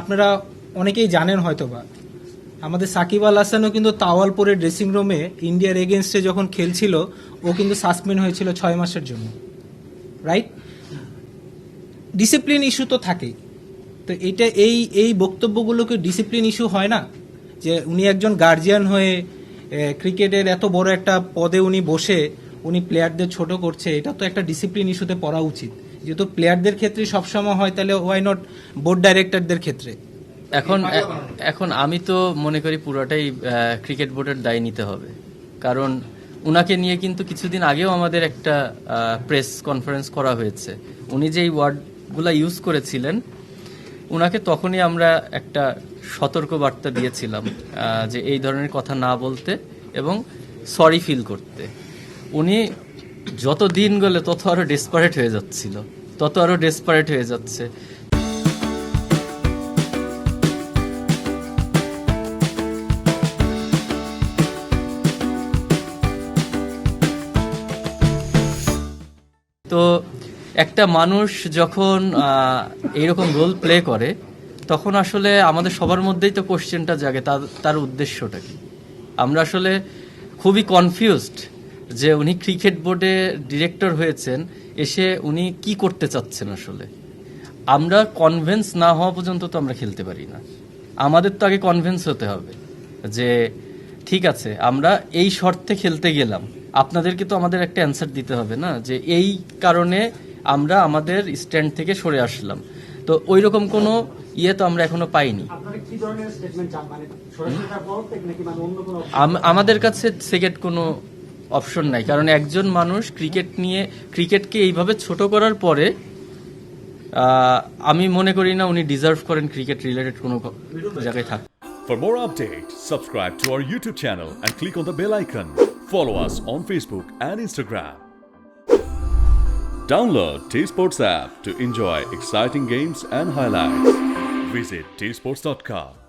আপনারা অনেকেই জানেন হয়তোবা, আমাদের সাকিব আল হাসানও কিন্তু তাওয়ালপুরের ড্রেসিং রুমে ইন্ডিয়ার এগেনস্টে যখন খেলছিল, ও কিন্তু সাসপেন্ড হয়েছিল 6 মাসের জন্য, রাইট? ডিসিপ্লিন ইস্যু তো থাকেই। তো এটা এই বক্তব্যগুলোকে ডিসিপ্লিন ইস্যু হয় না? যে উনি একজন গার্জিয়ান হয়ে ক্রিকেটের এত বড় একটা পদে উনি বসে উনি প্লেয়ারদের ছোট করছে, এটা তো একটা ডিসিপ্লিন ইস্যুতে পড়া উচিত। যেহেতু প্লেয়ারদের ক্ষেত্রে সবসময় হয়, তাহলে ওয়াই নট বোর্ড ডাইরেক্টরদের ক্ষেত্রে? এখন আমি তো মনে করি পুরোটাই ক্রিকেট বোর্ডের দায় নিতে হবে, কারণ উনাকে নিয়ে কিন্তু কিছুদিন আগেও আমাদের একটা প্রেস কনফারেন্স করা হয়েছে। উনি যেই ওয়ার্ডগুলো ইউজ করেছিলেন, উনাকে তখনই আমরা একটা সতর্ক বার্তা দিয়েছিলাম যে এই ধরনের কথা না বলতে এবং সরি ফিল করতে। উনি যত দিন গেলে তত আরো ডেসপারেট হয়ে যাচ্ছে। তো একটা মানুষ যখন এইরকম রোল প্লে করে, তখন আসলে আমাদের সবার মধ্যেই তো কোশ্চেনটা জাগে তার উদ্দেশ্যটা কি। আমরা আসলে খুবই কনফিউজড যে উনি ক্রিকেট বোর্ডে ডিরেক্টর হয়েছেন, এসে উনি কি করতে চাচ্ছেন। আসলে আমরা কনভিন্স না হওয়া পর্যন্ত তো আমরা খেলতে পারি না। আমাদের তো আগে কনভিন্স হতে হবে যে ঠিক আছে, আমরা এই শর্তে খেলতে গেলাম, আপনাদেরকে তো আমাদের একটা অ্যান্সার দিতে হবে না যে এই কারণে আমরা আমাদের স্ট্যান্ড থেকে সরে আসলাম। তো ওই রকম কোনো তো আমরা এখনো পাইনি। আমাদের কাছে সেকেন্ড কোনো অপশন নাই, কারণ একজন মানুষ ক্রিকেটকে এইভাবে ছোট করার পরে আমি মনে করি না উনি ডিজার্ভ করেন ক্রিকেট রিলেটেড কোনো জায়গায় থাক। For more updates, subscribe to our YouTube channel and click on the bell icon. Follow us on Facebook and Instagram. Download T-Sports app to enjoy exciting games and highlights. Visit tsports.com.